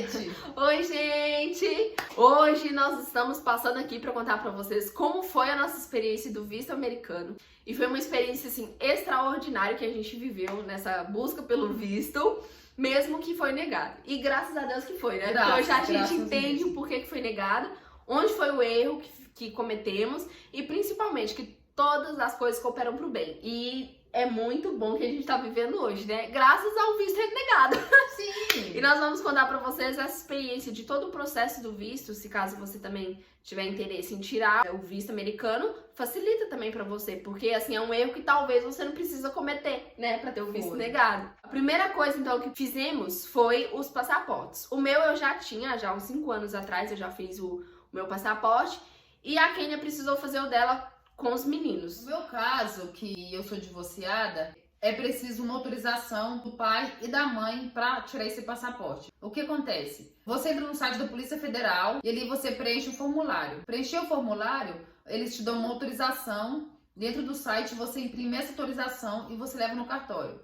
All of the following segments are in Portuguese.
gente! Oi, gente! Hoje nós estamos passando aqui para contar para vocês como foi a nossa experiência do visto americano. E foi uma experiência, assim, extraordinária que a gente viveu nessa busca pelo visto, mesmo que foi negado. E graças a Deus que foi, né? Porque hoje a gente entende o porquê que foi negado, onde foi o erro que cometemos e principalmente que todas as coisas cooperam pro bem. E é muito bom que a gente tá vivendo hoje, né? Graças ao visto renegado. Sim! E nós vamos contar pra vocês essa experiência de todo o processo do visto, se caso você também tiver interesse em tirar o visto americano, facilita também pra você, porque assim é um erro que talvez você não precisa cometer, né, pra ter o visto negado. A primeira coisa então que fizemos foi os passaportes. O meu eu já tinha, já uns 5 anos atrás eu já fiz o meu passaporte e a Kênia precisou fazer o dela com os meninos. No meu caso, que eu sou divorciada, é preciso uma autorização do pai e da mãe para tirar esse passaporte. O que acontece? Você entra no site da Polícia Federal e ali você preenche o formulário. Preencher o formulário, eles te dão uma autorização. Dentro do site você imprime essa autorização e você leva no cartório.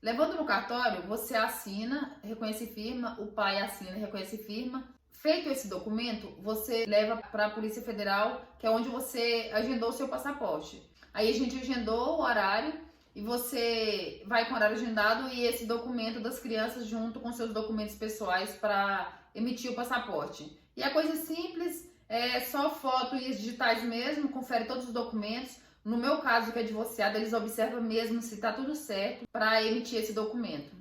Levando no cartório, você assina, reconhece firma, o pai assina, reconhece firma. Feito esse documento, você leva para a Polícia Federal, que é onde você agendou o seu passaporte. Aí a gente agendou o horário e você vai com o horário agendado e esse documento das crianças junto com seus documentos pessoais para emitir o passaporte. E a coisa simples, é só foto e as digitais mesmo, confere todos os documentos. No meu caso, que é divorciada, eles observam mesmo se está tudo certo para emitir esse documento.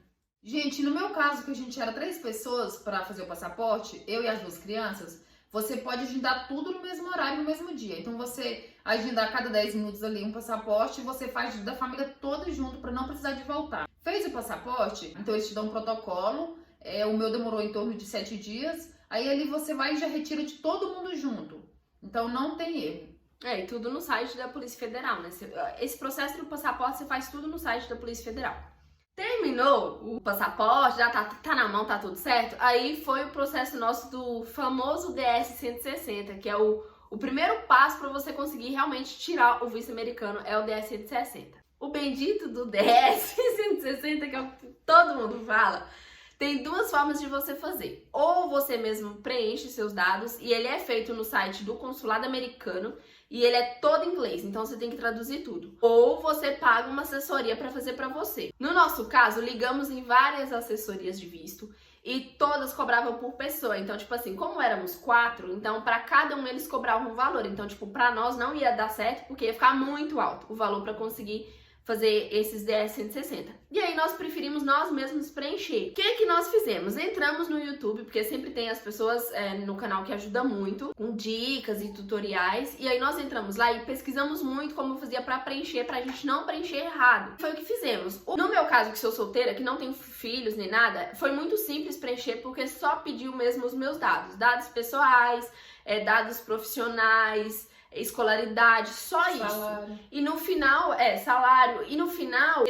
Gente, no meu caso, que a gente era 3 pessoas para fazer o passaporte, eu e as 2 crianças, você pode agendar tudo no mesmo horário, no mesmo dia. Então, você agendar a cada 10 minutos ali um passaporte e você faz da família toda junto para não precisar de voltar. Fez o passaporte, então eles te dão um protocolo, o meu demorou em torno de 7 dias, aí ali você vai e já retira de todo mundo junto. Então, não tem erro. E tudo no site da Polícia Federal, né? Esse processo do passaporte você faz tudo no site da Polícia Federal. Terminou o passaporte, já tá na mão, tá tudo certo. Aí foi o processo nosso do famoso DS-160, que é o primeiro passo para você conseguir realmente tirar o visto americano, é o DS-160. O bendito do DS-160, que é o que todo mundo fala, tem 2 formas de você fazer. Ou você mesmo preenche seus dados e ele é feito no site do consulado americano e ele é todo em inglês, então você tem que traduzir tudo. Ou você paga uma assessoria para fazer para você. No nosso caso, ligamos em várias assessorias de visto e todas cobravam por pessoa. Então, tipo assim, como éramos 4, então para cada um eles cobravam um valor. Então, tipo, para nós não ia dar certo porque ia ficar muito alto o valor para conseguir fazer esses DS-160. E aí nós preferimos nós mesmos preencher. O que nós fizemos? Entramos no YouTube, porque sempre tem as pessoas no canal que ajudam muito, com dicas e tutoriais. E aí nós entramos lá e pesquisamos muito como fazia pra preencher, pra gente não preencher errado. Foi o que fizemos. No meu caso, que sou solteira, que não tenho filhos nem nada, foi muito simples preencher, porque só pediu mesmo os meus dados. Dados pessoais, dados profissionais, escolaridade, só Salário. Isso. E no final, salário. E no final,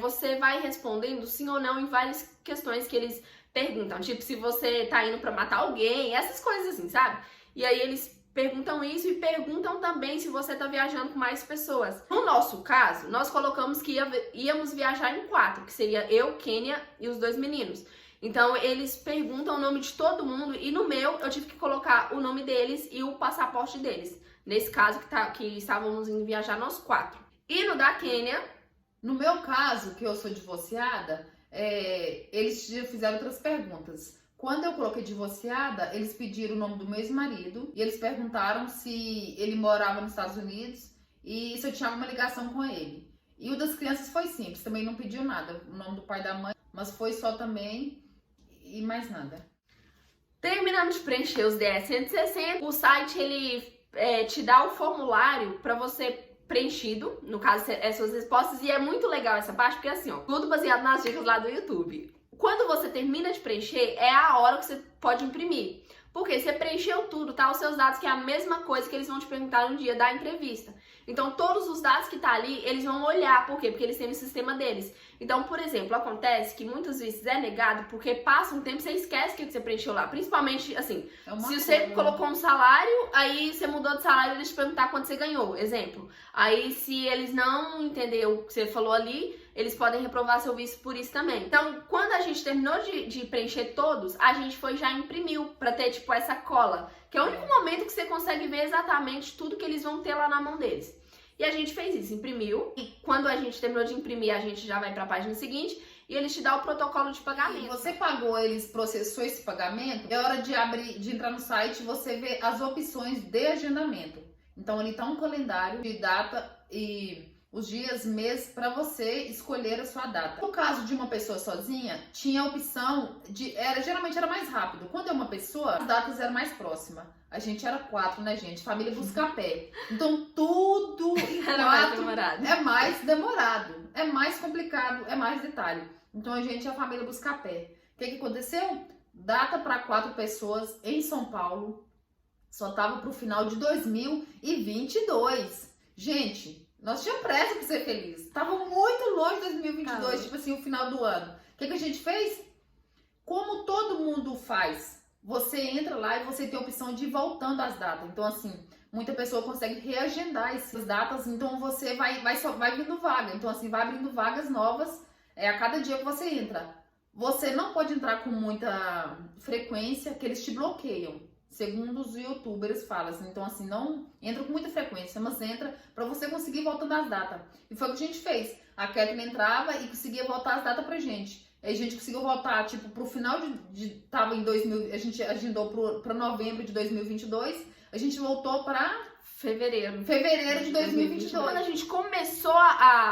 você vai respondendo sim ou não em várias questões que eles perguntam. Tipo, se você tá indo pra matar alguém, essas coisas assim, sabe? E aí eles perguntam isso e perguntam também se você tá viajando com mais pessoas. No nosso caso, nós colocamos que íamos viajar em 4, que seria eu, Kênia e os 2 meninos. Então, eles perguntam o nome de todo mundo e no meu, eu tive que colocar o nome deles e o passaporte deles. Nesse caso, que estávamos em viajar nós 4. E no da Kênia... No meu caso, que eu sou divorciada, eles já fizeram outras perguntas. Quando eu coloquei divorciada, eles pediram o nome do meu ex-marido e eles perguntaram se ele morava nos Estados Unidos e se eu tinha alguma ligação com ele. E o das crianças foi simples, também não pediu nada, o nome do pai e da mãe, mas foi só também e mais nada. Terminamos de preencher os DS-160, o site ele te dá o formulário para você preenchido, no caso suas respostas, e é muito legal essa parte, porque assim, ó, tudo baseado nas dicas lá do YouTube. Quando você termina de preencher, é a hora que você pode imprimir. Porque você preencheu tudo, tá? Os seus dados, que é a mesma coisa que eles vão te perguntar no dia da entrevista. Então, todos os dados que tá ali, eles vão olhar. Por quê? Porque eles têm no sistema deles. Então, por exemplo, acontece que muitas vezes é negado porque passa um tempo e você esquece o que você preencheu lá. Principalmente, assim, se você colocou um salário, aí você mudou de salário, eles te perguntar quanto você ganhou. Exemplo. Aí, se eles não entenderam o que você falou ali, eles podem reprovar seu visto por isso também. Então, quando a gente terminou de preencher todos, a gente foi já imprimiu pra ter, tipo, essa cola, que é o único momento que você consegue ver exatamente tudo que eles vão ter lá na mão deles. E a gente fez isso, imprimiu, e quando a gente terminou de imprimir, a gente já vai pra página seguinte, e eles te dão o protocolo de pagamento. E você pagou, eles processou esse pagamento, é hora de entrar no site e você ver as opções de agendamento. Então, ali tá um calendário de data e os dias, mês, para você escolher a sua data. No caso de uma pessoa sozinha, tinha a opção geralmente era mais rápido. Quando é uma pessoa, as datas eram mais próximas. A gente era 4, né, gente? Família Buscapé. Então, tudo em 4 é mais demorado, é mais complicado, é mais detalhe. Então, a gente é a família Buscapé. O que aconteceu? Data para 4 pessoas em São Paulo. Só tava pro final de 2022. Gente, nós tínhamos pressa pra ser feliz. Tava muito longe de 2022, tipo assim, o final do ano. O que a gente fez? Como todo mundo faz, você entra lá e você tem a opção de ir voltando as datas. Então, assim, muita pessoa consegue reagendar essas datas, então você vai vindo vaga. Então, assim, vai abrindo vagas novas a cada dia que você entra. Você não pode entrar com muita frequência, que eles te bloqueiam. Segundo os youtubers falam, assim, então assim, não entra com muita frequência, mas entra pra você conseguir voltando as datas. E foi o que a gente fez. A Kathleen entrava e conseguia voltar as datas pra gente. Aí a gente conseguiu voltar, tipo, pro final tava em 2000, a gente agendou pra novembro de 2022, a gente voltou pra fevereiro de 2022. Quando a gente começou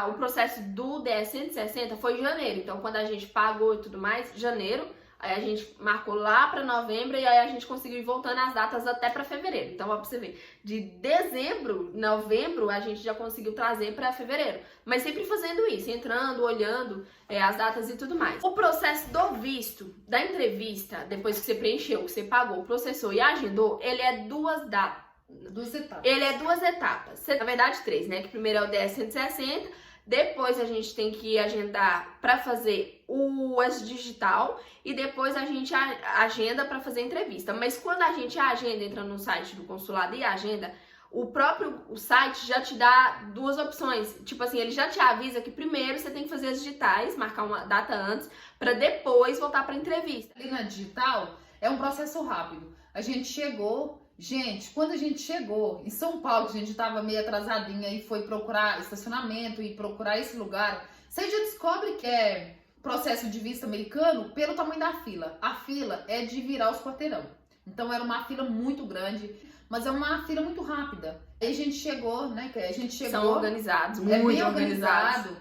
o processo do DS 160 foi em janeiro. Então, quando a gente pagou e tudo mais, janeiro. Aí a gente marcou lá pra novembro e aí a gente conseguiu ir voltando as datas até pra fevereiro. Então, ó, pra você ver, de dezembro, novembro, a gente já conseguiu trazer pra fevereiro. Mas sempre fazendo isso, entrando, olhando as datas e tudo mais. O processo do visto, da entrevista, depois que você preencheu, que você pagou, processou e agendou, ele é duas etapas. Ele é 2 etapas. Na verdade, 3, né? Que primeiro é o DS 160, depois a gente tem que agendar para fazer o digital e depois a gente agenda para fazer entrevista. Mas quando a gente agenda, entra no site do consulado e agenda, o site já te dá 2 opções. Tipo assim, ele já te avisa que primeiro você tem que fazer as digitais, marcar uma data antes, para depois voltar para entrevista. Ali na digital é um processo rápido. A gente chegou. Gente, quando a gente chegou em São Paulo, que a gente tava meio atrasadinha e foi procurar estacionamento e procurar esse lugar, você já descobre que é processo de visto americano pelo tamanho da fila. A fila é de virar os quarteirão. Então era uma fila muito grande, mas é uma fila muito rápida. Aí a gente chegou, né? São organizados, muito bem organizado.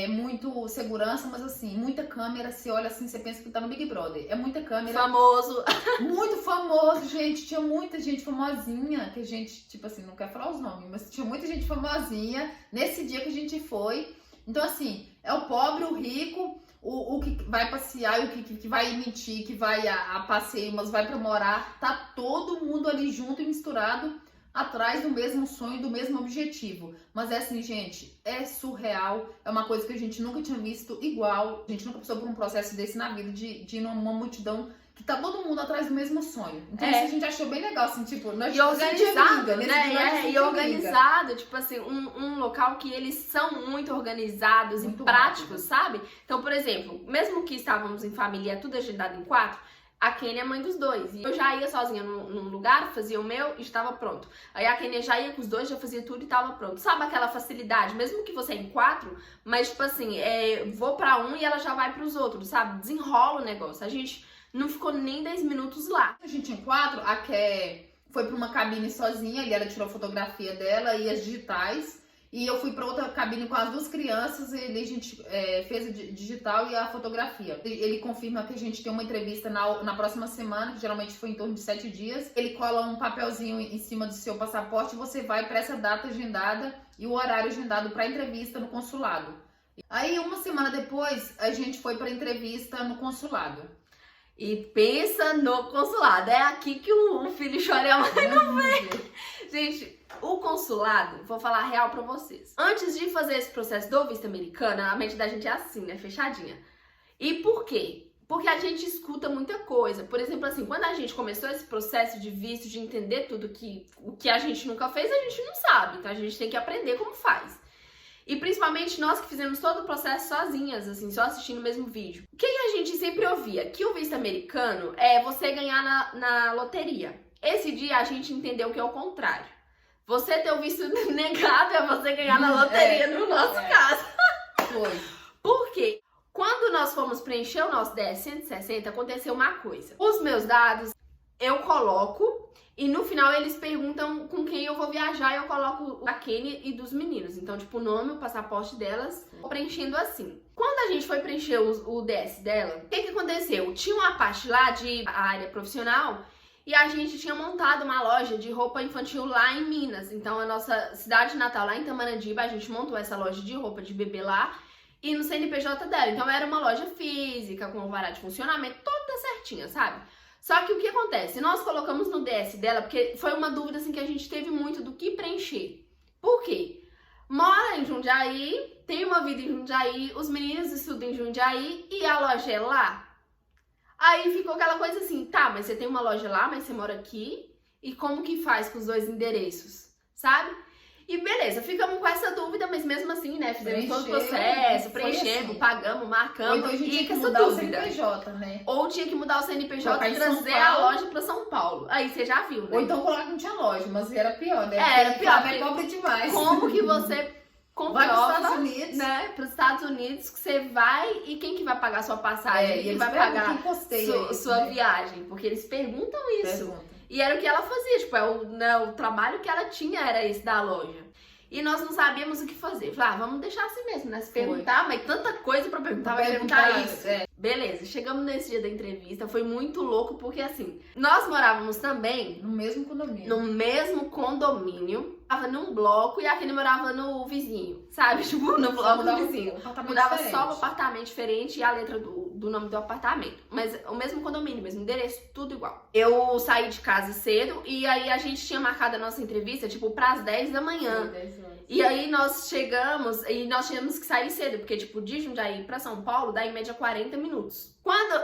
Muito segurança, mas assim, muita câmera, você olha assim, você pensa que tá no Big Brother. É muita câmera. Famoso. Muito famoso, gente. Tinha muita gente famosinha, que a gente, tipo assim, não quer falar os nomes, mas tinha muita gente famosinha nesse dia que a gente foi. Então, assim, é o pobre, o rico, o que vai passear, o que vai mentir, que vai a passeio, mas vai pra morar. Tá todo mundo ali junto e misturado, atrás do mesmo sonho, do mesmo objetivo. Mas é assim, gente, é surreal, é uma coisa que a gente nunca tinha visto igual, a gente nunca passou por um processo desse na vida, de ir numa multidão que tá todo mundo atrás do mesmo sonho. Então isso a gente achou bem legal, assim, tipo, nós e organizado, né? E organizado, tipo assim, um local que eles são muito organizados muito e práticos, sabe? Então, por exemplo, mesmo que estávamos em família, é tudo agendado em 4, a Kênia é mãe dos 2. E eu já ia sozinha num lugar, fazia o meu e estava pronto. Aí a Kênia já ia com os 2, já fazia tudo e estava pronto. Sabe aquela facilidade? Mesmo que você é em 4, mas tipo assim, vou pra um e ela já vai pros outros, sabe? Desenrola o negócio. A gente não ficou nem 10 minutos lá. A gente em 4, a Ké foi pra uma cabine sozinha, ali ela tirou a fotografia dela e as digitais. E eu fui para outra cabine com as 2 crianças e a gente fez o digital e a fotografia. Ele confirma que a gente tem uma entrevista na próxima semana, que geralmente foi em torno de 7 dias. Ele cola um papelzinho em cima do seu passaporte e você vai para essa data agendada e o horário agendado para entrevista no consulado. Aí, uma semana depois, a gente foi para entrevista no consulado. E pensa no consulado. É aqui que o filho chora e a mãe não vê. Gente, o consulado, vou falar a real pra vocês. Antes de fazer esse processo do visto americano, a mente da gente é assim, né? Fechadinha. E por quê? Porque a gente escuta muita coisa. Por exemplo, assim, quando a gente começou esse processo de visto, de entender tudo o que a gente nunca fez, a gente não sabe. Então a gente tem que aprender como faz. E principalmente nós que fizemos todo o processo sozinhas, assim, só assistindo o mesmo vídeo. O que a gente sempre ouvia? Que o visto americano é você ganhar na loteria. Esse dia a gente entendeu que é o contrário. Você ter o visto negado é você ganhar na loteria, no nosso caso. Foi. Por quê? Quando nós fomos preencher o nosso DS-160, aconteceu uma coisa. Os meus dados eu coloco e no final eles perguntam com quem eu vou viajar e eu coloco da Kenny e dos meninos. Então, tipo, o nome, o passaporte delas, preenchendo assim. Quando a gente foi preencher o DS dela, o que aconteceu? Tinha uma parte lá de área profissional e a gente tinha montado uma loja de roupa infantil lá em Minas. Então, a nossa cidade natal, lá em Tamarandiba, a gente montou essa loja de roupa de bebê lá e no CNPJ dela. Então, era uma loja física, com alvará de funcionamento, toda certinha, sabe? Só que o que acontece? Nós colocamos no DS dela, porque foi uma dúvida assim, que a gente teve muito do que preencher. Por quê? Mora em Jundiaí, tem uma vida em Jundiaí, os meninos estudam em Jundiaí e a loja é lá. Aí ficou aquela coisa assim, tá, mas você tem uma loja lá, mas você mora aqui, e como que faz com os dois endereços, sabe? E beleza, ficamos com essa dúvida, mas mesmo assim, né, fizemos todo o processo, preenchemos, assim, pagamos, marcamos, ou então a gente e tinha que essa mudar dúvida. O CNPJ, né? Ou tinha que mudar o CNPJ e trazer a loja pra São Paulo. Aí você já viu, né? Ou então colocar que não tinha loja, mas era pior, né? Era pior, é pobre demais. Como que você comprova, vai para os Estados Unidos, né, para os Estados Unidos, que você vai e quem que vai pagar sua passagem? Quem vai pagar sua viagem? Porque eles perguntam isso. E era o que ela fazia, tipo, o trabalho que ela tinha era esse da loja. E nós não sabíamos o que fazer. Falei, vamos deixar assim mesmo, né? Se perguntar, mas tanta coisa pra perguntar, vai perguntar isso. Beleza, chegamos nesse dia da entrevista, foi muito louco, porque assim, nós morávamos também no mesmo condomínio. Tava num bloco e aquele morava no vizinho, sabe? Tipo, no bloco do vizinho. Mudava só o apartamento diferente e a letra do nome do apartamento. Mas o mesmo condomínio, mesmo endereço, tudo igual. Eu saí de casa cedo e aí a gente tinha marcado a nossa entrevista, tipo, pras 10 da manhã. 10 horas. E aí nós chegamos e nós tínhamos que sair cedo, porque, tipo, de Jundiaí pra São Paulo dá em média 40 minutos.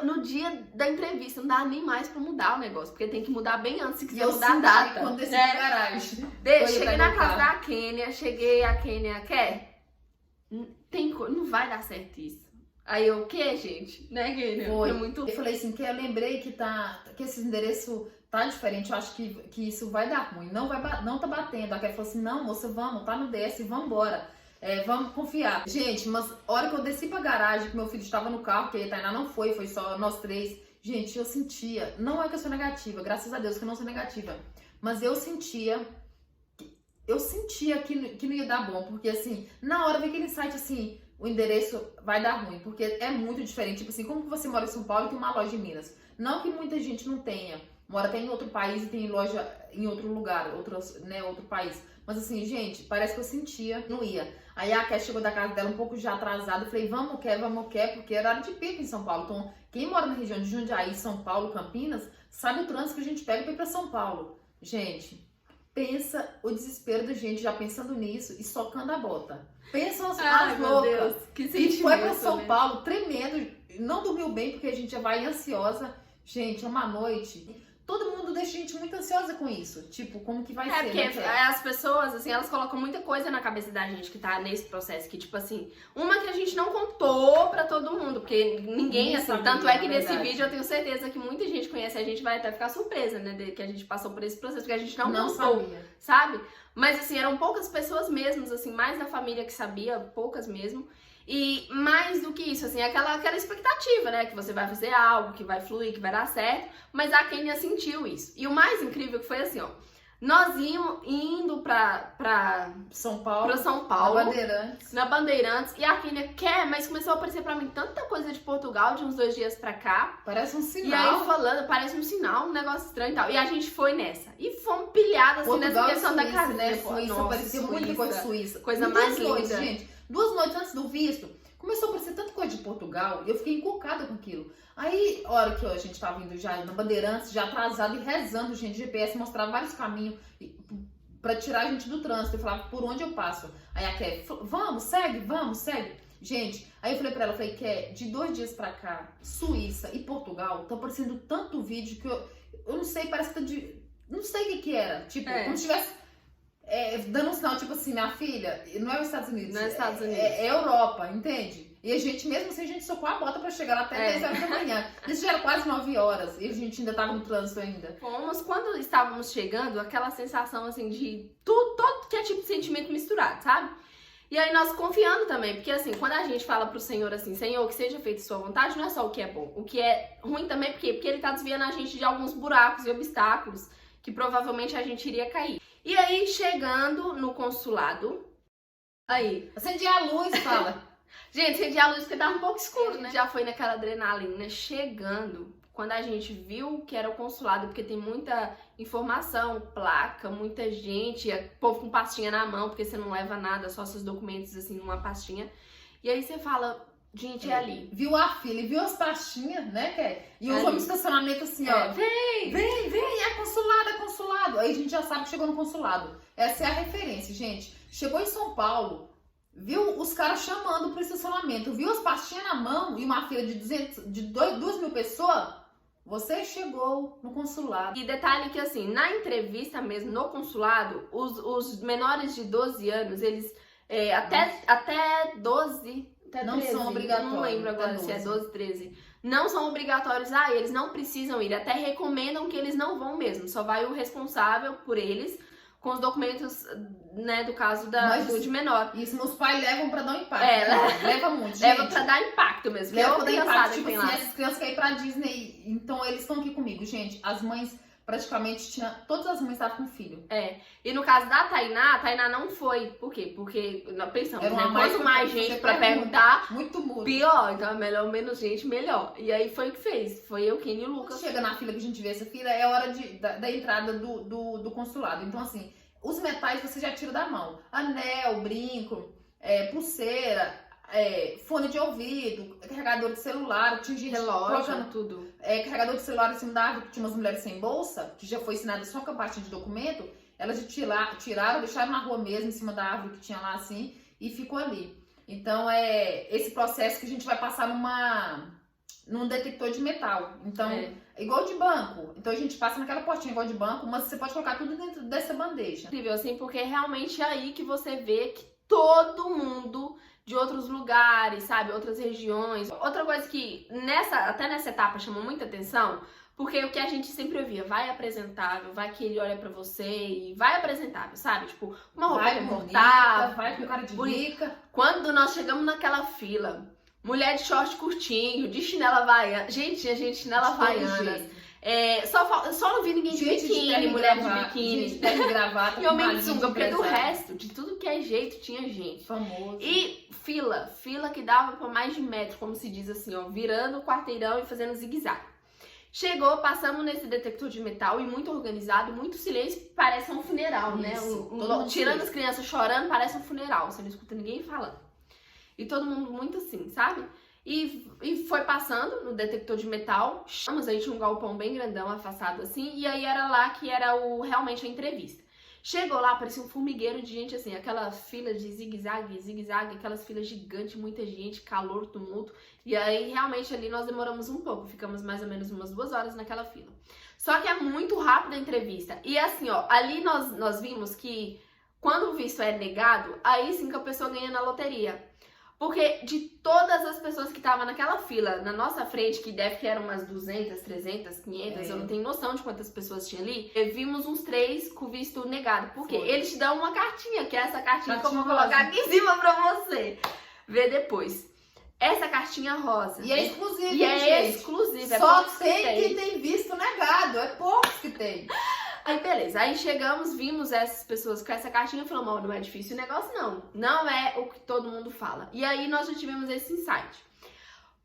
No dia da entrevista, não dá nem mais pra mudar o negócio, porque tem que mudar bem antes, se quiser mudar a data. Quando desci pra garagem. Cheguei na casa da Kênia, a Kênia, não vai dar certo isso. Aí eu, o que, gente? Né, Kênia? Foi muito... Eu falei assim, que eu lembrei que esse endereço tá diferente, eu acho que isso vai dar ruim, não tá batendo. A Kênia falou assim, não, moça, vamos, tá no DS, vamos embora. Vamos confiar. Gente, mas a hora que eu desci pra garagem, que meu filho estava no carro, que a Tainá não foi só nós três. Gente, eu sentia, não é que eu sou negativa, graças a Deus que eu não sou negativa, mas eu sentia que não ia dar bom, porque assim, na hora veio aquele insight assim, o endereço vai dar ruim, porque é muito diferente. Tipo assim, como que você mora em São Paulo e tem uma loja em Minas? Não que muita gente não tenha, mora até em outro país e tem loja em outro lugar, outro país. Mas assim, gente, parece que eu sentia, não ia. Aí a Ké chegou da casa dela um pouco já atrasada. Eu falei, vamos, porque era horário de pico em São Paulo. Então, quem mora na região de Jundiaí, São Paulo, Campinas, sabe o trânsito que a gente pega pra ir pra São Paulo. Gente, pensa o desespero da gente já pensando nisso e socando a bota. Pensa as loucas que foi pra São Paulo, tremendo, não dormiu bem porque a gente já vai ansiosa. Gente, é uma noite... Todo mundo deixa a gente muito ansiosa com isso. Tipo, como que vai ser? Porque as pessoas, assim, elas colocam muita coisa na cabeça da gente que tá nesse processo. Que, tipo assim, uma que a gente não contou pra todo mundo. Porque ninguém assim, sabia, tanto é que nesse vídeo eu tenho certeza que muita gente conhece a gente, vai até ficar surpresa, né? Que a gente passou por esse processo, porque a gente não contou, sabe? Mas, assim, eram poucas pessoas mesmo, assim, mais da família que sabia, poucas mesmo. E mais do que isso, assim, aquela expectativa, né? Que você vai fazer algo, que vai fluir, que vai dar certo. Mas a Kênia sentiu isso. E o mais incrível que foi assim, ó. Nós indo pra São Paulo. Na Bandeirantes. E a Kênia quer, mas começou a aparecer pra mim tanta coisa de Portugal de uns 2 dias pra cá. Parece um sinal. E aí falando, parece um sinal, um negócio estranho e tal. E a gente foi nessa. E fomos pilhadas assim nessa questão da casa, né? Suíça, parecia muita coisa de Suíça. Coisa mais linda. Gente. 2 noites antes do visto, começou a aparecer tanta coisa de Portugal e eu fiquei encucada com aquilo. Aí, a hora que a gente tava indo já na Bandeirantes, já atrasado e rezando, gente, GPS mostrava vários caminhos pra tirar a gente do trânsito. Eu falava, por onde eu passo? Aí a Ké falou, vamos, segue. Gente, aí eu falei pra ela, Ké, de 2 dias pra cá, Suíça e Portugal, tá aparecendo tanto vídeo que eu não sei, parece que tá de... Não sei o que era. Tipo, como se tivesse dando um sinal, tipo assim, minha filha, não é os Estados Unidos. Não é Estados Unidos. É Europa, entende? E a gente, mesmo assim, a gente socou a bota pra chegar lá até 10 horas da manhã. Isso já era quase 9 horas e a gente ainda tava no trânsito ainda. Fomos, quando estávamos chegando, aquela sensação assim de todo que é tipo de sentimento misturado, sabe? E aí nós confiando também, porque assim, quando a gente fala pro Senhor assim, Senhor, que seja feita sua vontade, não é só o que é bom, o que é ruim também, por quê? Porque ele tá desviando a gente de alguns buracos e obstáculos que provavelmente a gente iria cair. E aí, chegando no consulado, aí... Acendi a luz, fala. Gente, acendi a luz porque tava um pouco escuro, né? Já foi naquela adrenalina, chegando... Quando a gente viu que era o consulado, porque tem muita informação, placa, muita gente, povo com pastinha na mão, porque você não leva nada, só seus documentos assim numa pastinha. E aí você fala, gente, é ali. Viu a fila, viu as pastinhas, né, Ké? E os homens estacionamento assim, ó. Vem! É consulado, é consulado. Aí a gente já sabe que chegou no consulado. Essa é a referência, gente. Chegou em São Paulo, viu os caras chamando pro estacionamento, viu as pastinhas na mão e uma fila de 2.000 pessoas. Você chegou no consulado. E detalhe que assim, na entrevista mesmo, no consulado, os menores de 12 anos, eles até 12, até não 13, são obrigatórios. não lembro agora se é 12, 13. Não são obrigatórios a eles, não precisam ir. Até recomendam que eles não vão mesmo. Só vai o responsável por eles com os documentos, né, do caso de menor. Isso, meus pais levam pra dar um impacto. Leva muito, gente. Leva pra dar impacto mesmo. Leva pra dar impacto, tipo assim, lá. Essas crianças querem ir pra Disney, então eles estão aqui comigo, gente. As mães, praticamente, todas as mães estavam com filho. E no caso da Tainá, a Tainá não foi. Por quê? Porque nós pensamos, era né, quanto mais gente pra perguntar, muito pior. Então é melhor, menos gente, melhor. E aí foi o que fez. Foi eu, Kenny e o Lucas. Quando chega na fila que a gente vê essa fila, é hora da entrada do consulado. Então, assim, os metais você já tira da mão. Anel, brinco, pulseira, fone de ouvido, carregador de celular, tinha gente relógio, tudo. Carregador de celular em cima da árvore, que tinha umas mulheres sem bolsa, que já foi ensinada só com a parte de documento, elas tiraram, deixaram na rua mesmo, em cima da árvore que tinha lá assim, e ficou ali. Então esse processo que a gente vai passar num detector de metal. Então, igual de banco. Então a gente passa naquela portinha igual de banco, mas você pode colocar tudo dentro dessa bandeja. Incrível, assim, porque é realmente aí que você vê que todo mundo de outros lugares, sabe, outras regiões. Outra coisa que até nessa etapa chamou muita atenção, porque o que a gente sempre ouvia, vai apresentável, vai que ele olha pra você e vai apresentável, sabe? Tipo, uma roupa confortável, vai com cara de rica. Quando nós chegamos naquela fila, mulher de short curtinho, de chinela havaiana. Gente, tinha gente de chinela havaiana. Só não vi ninguém de biquíni, mulher de biquíni. Gente, terno e gravata. E homem de sunga, porque do resto, de tudo que é jeito, tinha gente. Famoso. E fila que dava pra mais de metro, como se diz assim, ó, virando o quarteirão e fazendo zigue-zague. Chegou, passamos nesse detector de metal e muito organizado, muito silêncio, parece um funeral, né? Tirando as crianças chorando, parece um funeral, você não escuta ninguém falando. E todo mundo muito assim, sabe? E foi passando no detector de metal, aí tinha um galpão bem grandão, afastado assim, e aí era lá que era realmente a entrevista. Chegou lá, parecia um formigueiro de gente assim, aquela fila de zigue-zague, aquelas filas gigantes, muita gente, calor, tumulto. E aí realmente ali nós demoramos um pouco, ficamos mais ou menos umas 2 horas naquela fila. Só que é muito rápida a entrevista. E assim, ó, ali nós vimos que quando o visto é negado, aí sim que a pessoa ganha na loteria. Porque de todas as pessoas que estavam naquela fila, na nossa frente, que deve que eram umas 200, 300, 500, eu não tenho noção de quantas pessoas tinha ali, vimos uns 3 com visto negado. Por quê? Eles te dão uma cartinha, que é essa cartinha que eu vou colocar aqui em cima pra você ver depois. Essa cartinha rosa. E é exclusiva, E é exclusiva. Só tem quem tem visto negado, é poucos que tem. Aí beleza, aí chegamos, vimos essas pessoas com essa cartinha e falamos, não é difícil o negócio não, não é o que todo mundo fala. E aí nós já tivemos esse insight.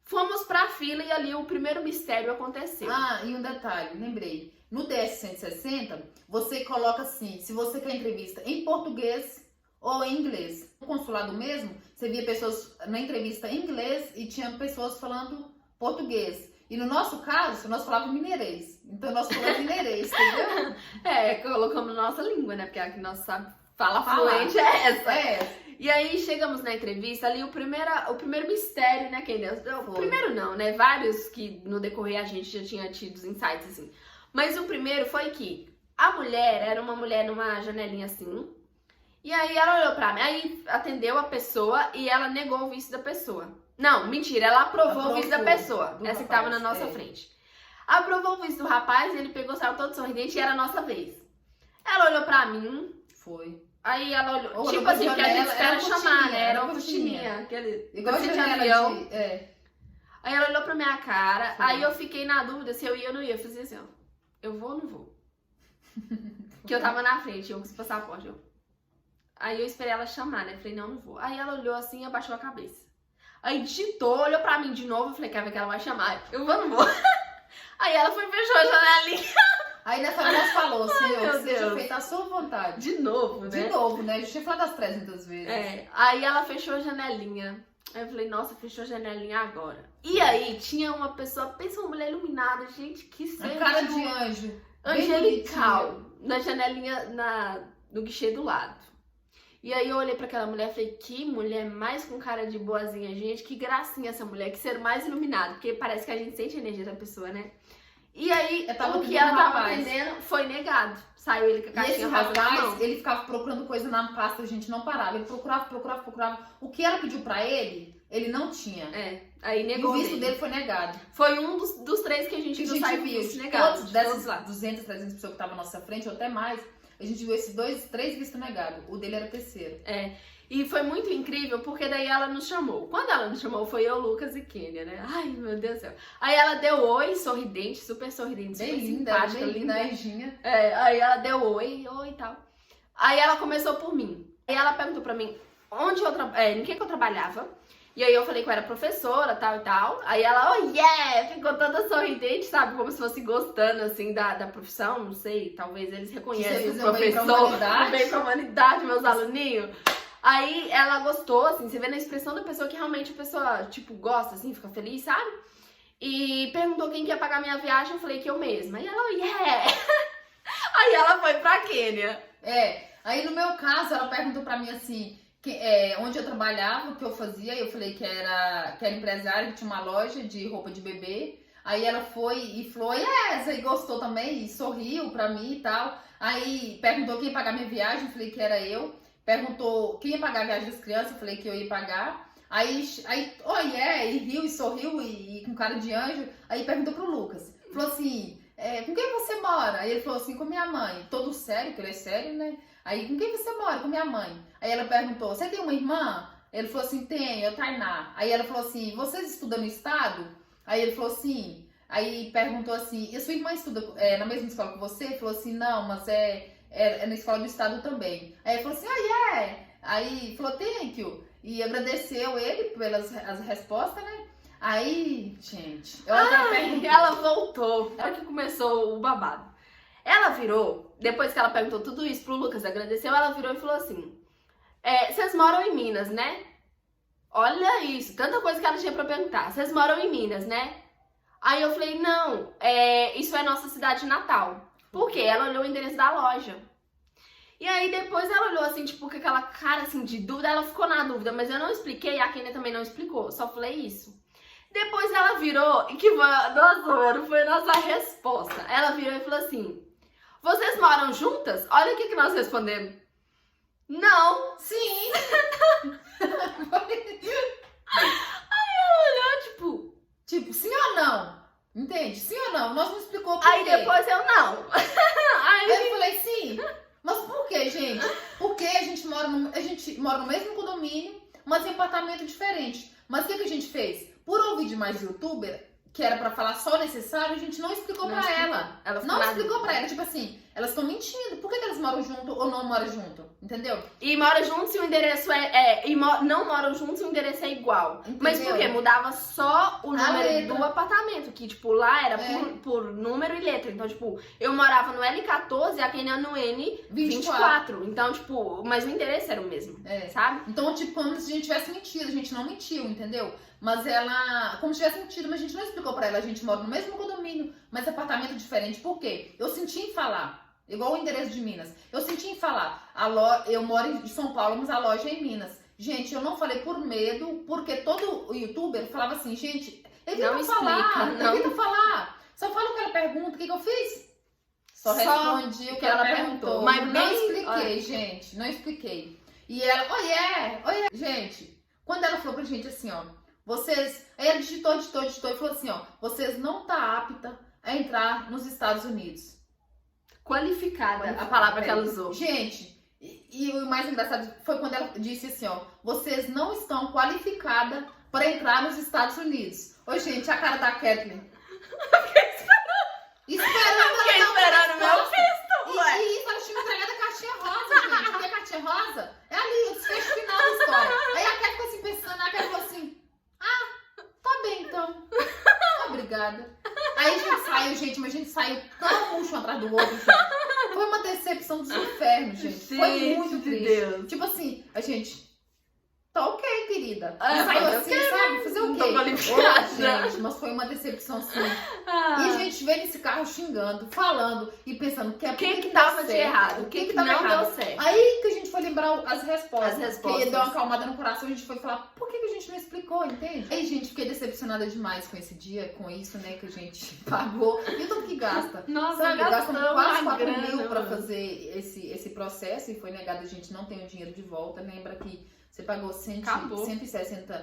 Fomos pra fila e ali o primeiro mistério aconteceu. E um detalhe, lembrei, no DS-160 você coloca assim, se você quer entrevista em português ou em inglês. No consulado mesmo, você via pessoas na entrevista em inglês e tinha pessoas falando português. E no nosso caso, nós falávamos mineirês. Então nós falamos mineirês, entendeu? Colocamos nossa língua, né? Porque a que nós sabe fala fluente é essa. E aí chegamos na entrevista ali, o primeiro mistério, né, Kenny? O primeiro não, né? Vários que no decorrer a gente já tinha tido os insights, assim. Mas o primeiro foi que a mulher era uma mulher numa janelinha assim, E aí ela olhou pra mim, aí atendeu a pessoa e ela negou o visto da pessoa. Não, mentira, ela aprovou o visto da pessoa, essa que tava na nossa frente. Aprovou o visto do rapaz, ele pegou, saiu todo sorridente e era a nossa vez. Ela olhou pra mim. Foi. Aí ela olhou, Ou tipo assim, que a gente espera era chamar, né? Era uma uma cortininha. Aquele, igual de janela avião. de... Aí ela olhou pra minha cara, Foi. aí eu fiquei na dúvida se eu ia ou não ia. Eu falei assim, ó, eu vou ou não vou? Que eu tava na frente, eu com esse passaporte. Aí eu esperei ela chamar, né? Falei, não vou. Aí ela olhou assim e abaixou a cabeça. Aí digitou, olhou pra mim de novo, eu falei, quer ver que ela vai chamar? Eu vou ou não vou? Aí ela foi e fechou a janelinha. Aí nessa hora ela falou, Senhor, meu que seja Deus. feita a sua vontade. De novo, né? De novo, né? A gente tinha falado das 300 vezes. Aí ela fechou a janelinha. Aí eu falei, nossa, fechou a janelinha agora. E aí tinha uma pessoa, pensa uma mulher iluminada, gente, que A ser cara de anjo. angelical, na janelinha, no guichê do lado. E aí eu olhei pra aquela mulher e falei, que mulher mais com cara de boazinha, gente, que gracinha essa mulher, que ser mais iluminado, porque parece que a gente sente a energia da pessoa, né? E aí, o que ela tava atendendo foi negado. Saiu ele com a caixinha rosa na mão. Ele ficava procurando coisa na pasta, a gente não parava. Ele procurava. O que ela pediu pra ele, ele não tinha. Aí E negou o visto dele foi negado. Foi um dos 3 que a gente viu negados. Todos dessas 200, 300 pessoas que estavam à nossa frente, ou até mais, a gente viu esses 3 vistos negados. O dele era 3º. E foi muito incrível, porque daí ela nos chamou. Quando ela nos chamou, foi eu, Lucas e Kênia, né? Ai, meu Deus do céu. Aí ela deu oi, sorridente, super sorridente, super simpática, linda. Anjinha. Aí ela deu oi e tal. Aí ela começou por mim. Aí ela perguntou pra mim em que eu trabalhava. E aí eu falei que eu era professora, tal e tal. Aí ela, oh yeah, ficou toda sorridente, sabe? Como se fosse gostando, assim, da profissão, não sei. Talvez eles reconheçam o professor. Bem pra humanidade, meus aluninhos. Aí ela gostou, assim, você vê na expressão da pessoa que realmente a pessoa, tipo, gosta, assim, fica feliz, sabe? E perguntou quem que ia pagar minha viagem, eu falei que eu mesma. Aí ela, oh yeah! Aí ela foi pra Quênia. Aí no meu caso, ela perguntou pra mim assim, onde eu trabalhava, o que eu fazia, eu falei que era empresária, que tinha uma loja de roupa de bebê. Aí ela foi e falou, yes, aí gostou também, e sorriu pra mim e tal. Aí perguntou quem ia pagar minha viagem, eu falei que era eu. Perguntou quem ia pagar a viagem das crianças, eu falei que eu ia pagar. Aí oh yeah, e riu e sorriu e com cara de anjo. Aí perguntou pro Lucas, falou assim, com quem você mora? Aí ele falou assim, com minha mãe. Todo sério, porque ele é sério, né? Aí, com quem você mora? Com minha mãe. Aí ela perguntou, você tem uma irmã? Ele falou assim, tenho, Tainá. Aí ela falou assim, vocês estudam no estado? Aí ele falou assim, aí perguntou assim, e a sua irmã estuda na mesma escola que você? Ele falou assim, não, mas é na escola do estado também. Aí ele falou assim, Aí falou, thank you. E agradeceu ele pelas as respostas, né? Aí, gente, ela voltou. É que começou o babado. Ela virou, depois que ela perguntou tudo isso pro Lucas, agradeceu, ela virou e falou assim, vocês moram em Minas, né? Olha isso, tanta coisa que ela tinha pra perguntar. Vocês moram em Minas, né? Aí eu falei, não, isso é nossa cidade natal. Por quê? Ela olhou o endereço da loja. E aí depois ela olhou assim, tipo, com aquela cara assim de dúvida, ela ficou na dúvida, mas eu não expliquei, a Kênia também não explicou, só falei isso. Depois ela virou, e que nossa, mano, foi a nossa resposta. Ela virou e falou assim, vocês moram juntas? Olha o que nós respondemos. Não. Sim. Aí ela olhou, tipo, sim ou não? Entende? Sim ou não? Nós não explicou por quê. Aí depois eu não. Aí eu falei sim. Mas por quê, gente? Porque a gente mora no mesmo condomínio, mas em apartamento diferente. Mas o que a gente fez? Por ouvir de mais youtuber, que era pra falar só o necessário, a gente não explicou pra ela. Não explicou pra ela. Tipo assim, elas estão mentindo. Por que elas moram junto ou não moram junto? Entendeu? E moram juntos e o endereço não moram juntos e o endereço é igual. Entendeu? Mas por quê? Mudava só o número do apartamento. Que, tipo, lá era por número e letra. Então, tipo, eu morava no L14 e a Kênia no N24. Então, tipo, mas o endereço era o mesmo. Sabe? Então, tipo, como se a gente tivesse mentido. A gente não mentiu, entendeu? Mas ela, como se tivesse mentido, mas a gente não explicou pra ela. A gente mora no mesmo condomínio, mas apartamento diferente. Por quê? Eu senti em falar. Igual o endereço de Minas. Eu senti em falar, eu moro em São Paulo, mas a loja é em Minas. Gente, eu não falei por medo, porque todo youtuber falava assim, gente, evita falar. Só fala o que ela pergunta, o que eu fiz? Só respondi o que ela perguntou. Mas não bem... expliquei, gente. Não expliquei. E ela, oiê. Gente, quando ela falou pra gente assim, ó, vocês... Aí ela digitou e falou assim, ó, vocês não tá apta a entrar nos Estados Unidos. Qualificada, a palavra que ela usou. Gente, e o mais engraçado foi quando ela disse assim, ó, vocês não estão qualificadas para entrar nos Estados Unidos. Ô, gente, a cara da Kathleen. Esperando meu visto, ué. E isso, ela tinha entregado a caixinha rosa, gente. Porque a caixinha rosa é ali, o desfecho final da história. Aí a Kathleen ficou assim pensando, a Kathleen falou assim, tá bem então. Obrigada. Aí a gente saiu, gente, mas a gente saiu tão um atrás do outro, gente. Foi uma decepção dos infernos, gente. Foi muito triste. Deus. Tipo assim, a gente... Tá ok, querida. Ah, saiu mas assim, eu quero, sabe? Fazer o não quê? tô qualificada. Gente, mas foi uma decepção sim. E a gente veio nesse carro xingando, falando e pensando O que tava de errado? O que tava não errado? deu certo? Aí que a gente foi lembrar as respostas. As respostas. Que deu uma acalmada no coração, a gente foi falar, por que a gente não explicou, entende? Aí, gente, fiquei decepcionada demais com esse dia, com isso, né, que a gente pagou. E o tanto que gasta. Nossa, Sabe, gastamos quase 4 grana, mil pra mano. fazer esse processo e foi negado, a gente não tem o dinheiro de volta. Lembra que você pagou Acabou. $160,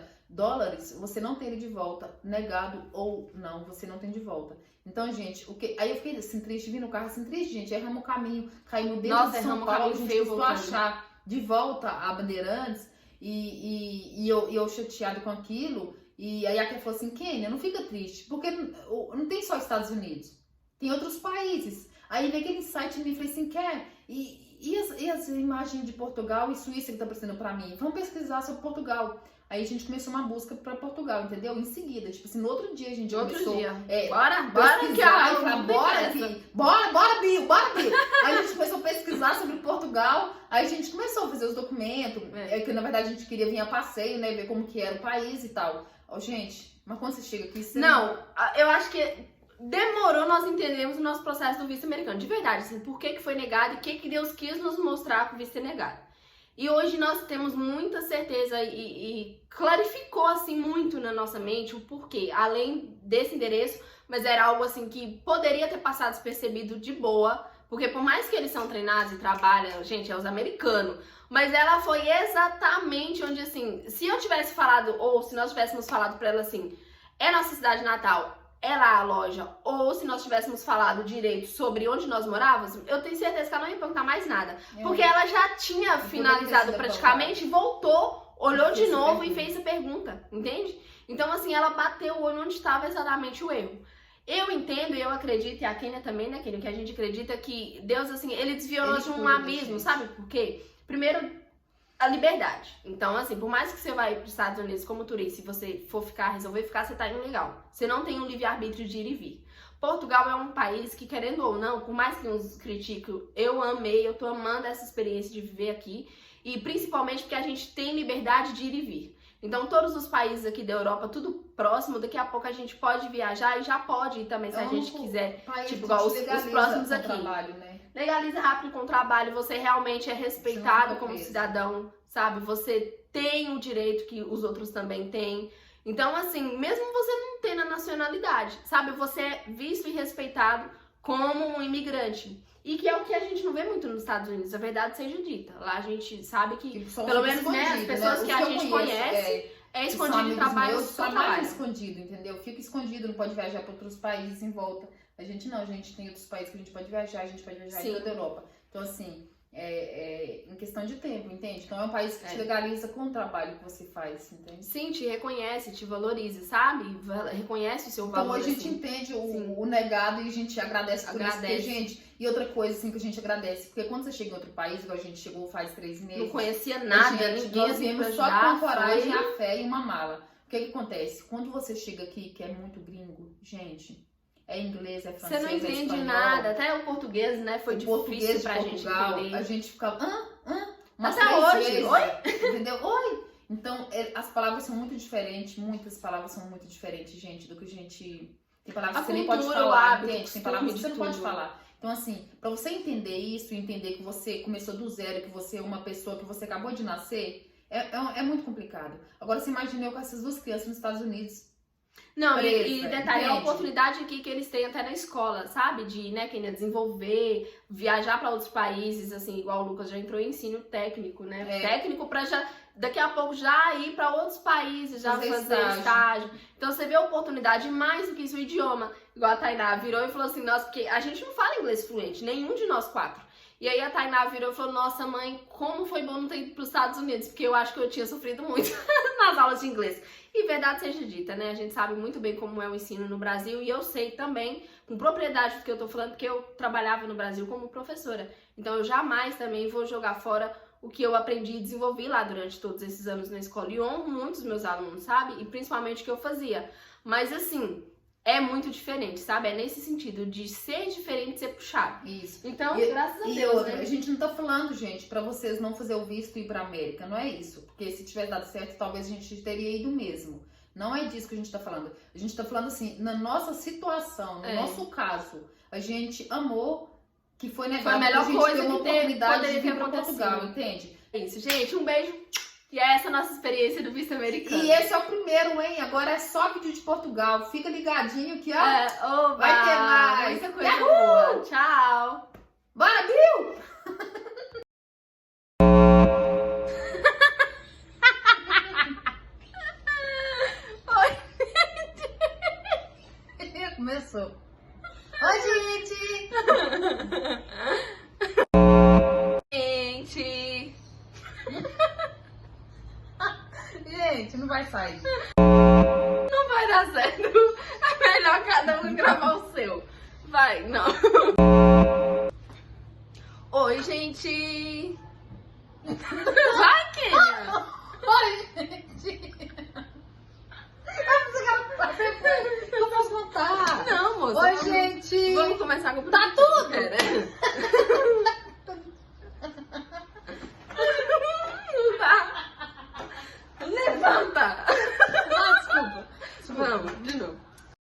você não tem ele de volta, negado ou não, você não tem de volta. Então, gente, aí eu fiquei assim triste, vim no carro assim triste, gente, erramos o caminho, caímos dentro Nossa, de São erramos o Paulo, a caminho gente feio custou voltando. achar de volta a Bandeirantes e eu chateado com aquilo. E aí a Ké falou assim, Kênia, não fica triste, porque não tem só Estados Unidos, tem outros países. Aí veio aquele site e me falei assim, Ké, e as imagens de Portugal e Suíça que tá aparecendo pra mim? Vamos pesquisar sobre Portugal. Aí a gente começou uma busca pra Portugal, entendeu? Em seguida, tipo assim, no outro dia a gente começou... Bora que pesquisar, bora, Bill. Aí a gente começou a pesquisar sobre Portugal, aí a gente começou a fazer os documentos, que na verdade a gente queria vir a passeio, né, ver como que era o país e tal. Ó, gente, mas quando você chega aqui... Você Não, eu acho que demorou nós entendermos o nosso processo do visto americano. De verdade, assim, por que foi negado e o que Deus quis nos mostrar com o visto ser negado. E hoje nós temos muita certeza e clarificou, assim, muito na nossa mente o porquê. Além desse endereço, mas era algo, assim, que poderia ter passado despercebido de boa, porque por mais que eles são treinados e trabalham, gente, é os americanos, mas ela foi exatamente onde, assim, se eu tivesse falado, ou se nós tivéssemos falado pra ela, assim, é nossa cidade natal, é lá a loja, ou se nós tivéssemos falado direito sobre onde nós morávamos, eu tenho certeza que ela não ia perguntar mais nada. Porque ela já tinha finalizado praticamente, voltou, olhou de novo e fez a pergunta, entende? Então, assim, ela bateu o olho onde estava exatamente o erro. Eu entendo e eu acredito, e a Kênia também, né, Kênia, que a gente acredita que Deus, assim, ele desviou nós de um abismo, sabe por quê? Primeiro, a liberdade. Então, assim, por mais que você vai para os Estados Unidos como turista, se você for resolver ficar, você tá indo legal. Você não tem um livre-arbítrio de ir e vir. Portugal é um país que, querendo ou não, por mais que uns critiquem, eu amei, eu tô amando essa experiência de viver aqui. E principalmente porque a gente tem liberdade de ir e vir. Então, todos os países aqui da Europa, tudo próximo, daqui a pouco a gente pode viajar e já pode ir também, se a gente quiser. Tipo, igual os próximos aqui. Trabalho, né? Legaliza rápido com o trabalho, você realmente é respeitado como cidadão, sabe? Você tem o direito que os outros também têm. Então, assim, mesmo você não tendo a nacionalidade, sabe? Você é visto e respeitado como um imigrante. E que é o que a gente não vê muito nos Estados Unidos, a verdade seja dita. Lá a gente sabe que pelo menos, né, as pessoas que a gente conhece é escondido em trabalho, só trabalho. Escondido, entendeu? Fica escondido, não pode viajar para outros países em volta. A gente não, a gente tem outros países que a gente pode viajar em toda a Europa. Então, assim, em questão de tempo, entende? Então é um país que te legaliza com o trabalho que você faz, entende? Sim, te reconhece, te valoriza, sabe? Reconhece o seu valor. Então a gente entende o negado e a gente agradece por isso. Porque, gente, e outra coisa assim que a gente agradece, porque quando você chega em outro país, igual a gente chegou faz 3 meses. Não conhecia nada, ninguém. Nós viemos só com a coragem, a fé e uma mala. O que acontece? Quando você chega aqui, que é muito gringo, gente, é inglês, é francês, você não entende espanhol, nada, até o português, né? Foi difícil pra gente entender. A gente ficava, até hoje, vezes, oi? Entendeu? Oi! Então, as palavras são muito diferentes, muitas palavras são muito diferentes, gente, do que a gente... Tem palavras que você nem pode falar, entende? Tem palavras que você não pode falar. Então, assim, pra você entender isso, entender que você começou do zero, que você é uma pessoa, que você acabou de nascer, é muito complicado. Agora, você imagina eu com essas 2 crianças nos Estados Unidos. Não, presa, e detalhe, a entende? oportunidade aqui que eles têm até na escola, sabe? De, né, quem desenvolver, viajar para outros países, assim, igual o Lucas já entrou em ensino técnico, né? É. Técnico para já, daqui a pouco, já ir para outros países, já Fazer fazer estágio. Então você vê a oportunidade, mais do que isso, o idioma. Igual a Tainá virou e falou assim, nossa, porque a gente não fala inglês fluente, nenhum de nós quatro. E aí a Tainá virou e falou, nossa mãe, como foi bom não ter ido para os Estados Unidos, porque eu acho que eu tinha sofrido muito nas aulas de inglês. E verdade seja dita, né? A gente sabe muito bem como é o ensino no Brasil e eu sei também, com propriedade do que eu tô falando, porque eu trabalhava no Brasil como professora. Então eu jamais também vou jogar fora o que eu aprendi e desenvolvi lá durante todos esses anos na escola. E honro muito os meus alunos, sabe? E principalmente o que eu fazia. Mas assim, é muito diferente, sabe? É nesse sentido de ser diferente, ser puxado. Isso. Então, E, graças a e Deus, outra, né? a gente não tá falando, gente, pra vocês não fazer o visto e ir pra América, não é isso. Porque se tiver dado certo, talvez a gente teria ido mesmo. Não é disso que a gente tá falando. A gente tá falando assim, na nossa situação, no nosso caso, a gente amou que foi negado. Foi a melhor a gente coisa ter uma que oportunidade poderia de vir ter pra acontecido. Portugal, entende? É isso, gente. Um beijo. E é essa a nossa experiência do visto americano. E esse é o primeiro, hein? Agora é só vídeo de Portugal. Fica ligadinho que, ó, Oba, vai ter mais. muita coisa boa. Tchau. Bora, Bill! Começou. Oi, gente! Gente. Gente, não vai sair. Não vai dar certo. É melhor cada um gravar o seu. Vai, não. Oi, gente. Vai, Kênia. Oi, gente! Eu posso contar. Não, moça. Oi, gente! Vamos começar com o Tá tudo! Pera.